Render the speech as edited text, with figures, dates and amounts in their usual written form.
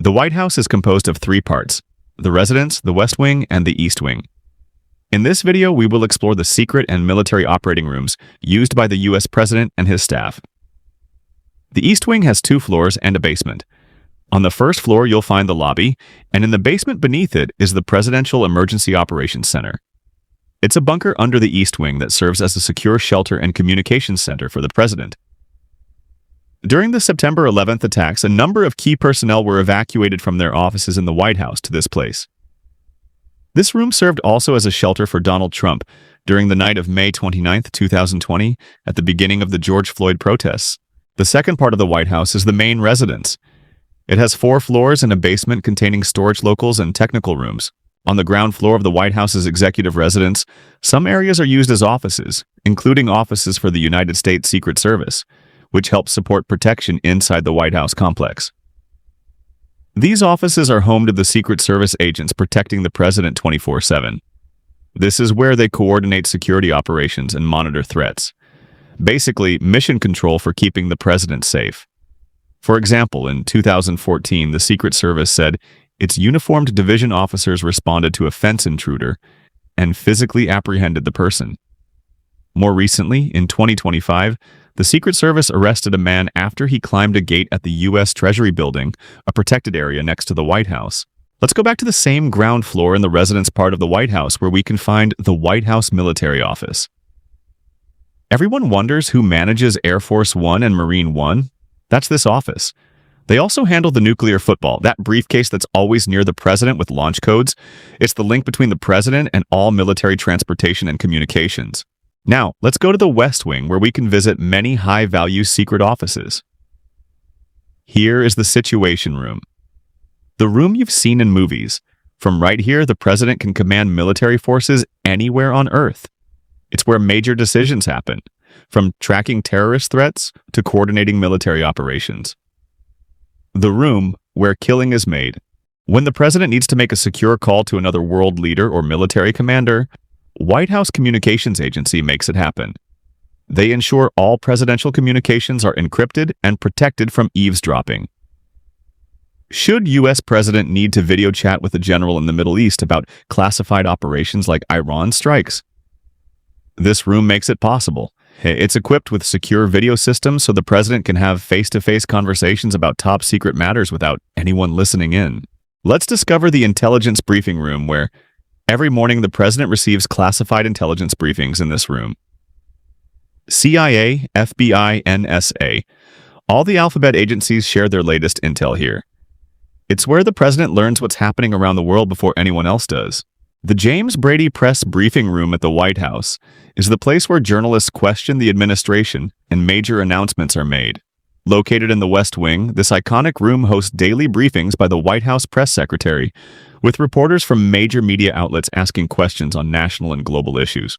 The White House is composed of three parts: the residence, the West Wing, and the East Wing. In this video, we will explore the secret and military operating rooms used by the U.S. President and his staff. The East Wing has 2 floors and a basement. On the first floor, you'll find the lobby, and in the basement beneath it is the Presidential Emergency Operations Center. It's a bunker under the East Wing that serves as a secure shelter and communications center for the president. During the September 11th attacks, a number of key personnel were evacuated from their offices in the White House to this place. This room served also as a shelter for Donald Trump during the night of May 29, 2020, at the beginning of the George Floyd protests. The second part of the White House is the main residence. It has 4 floors and a basement containing storage locals and technical rooms. On the ground floor of the White House's executive residence, some areas are used as offices, including offices for the United States Secret Service, which helps support protection inside the White House complex. These offices are home to the Secret Service agents protecting the president 24/7. This is where they coordinate security operations and monitor threats. Basically, mission control for keeping the president safe. For example, in 2014, the Secret Service said its uniformed division officers responded to a fence intruder and physically apprehended the person. More recently, in 2025, the Secret Service arrested a man after he climbed a gate at the U.S. Treasury Building, a protected area next to the White House. Let's go back to the same ground floor in the residence part of the White House where we can find the White House Military Office. Everyone wonders who manages Air Force One and Marine One. That's this office. They also handle the nuclear football, that briefcase that's always near the president with launch codes. It's the link between the president and all military transportation and communications. Now, let's go to the West Wing, where we can visit many high-value secret offices. Here is the Situation Room. The room you've seen in movies. From right here, the president can command military forces anywhere on Earth. It's where major decisions happen, from tracking terrorist threats to coordinating military operations. The room where killing is made. When the president needs to make a secure call to another world leader or military commander, White House Communications Agency makes it happen. They ensure all presidential communications are encrypted and protected from eavesdropping. Should U.S. President need to video chat with a general in the Middle East about classified operations like Iran strikes? This room makes it possible. It's equipped with secure video systems so the president can have face-to-face conversations about top-secret matters without anyone listening in. Let's discover the Intelligence Briefing Room, where every morning the president receives classified intelligence briefings in this room. CIA, FBI, NSA. All the alphabet agencies share their latest intel here. It's where the president learns what's happening around the world before anyone else does. The James Brady Press Briefing Room at the White House is the place where journalists question the administration and major announcements are made. Located in the West Wing, this iconic room hosts daily briefings by the White House press secretary, with reporters from major media outlets asking questions on national and global issues.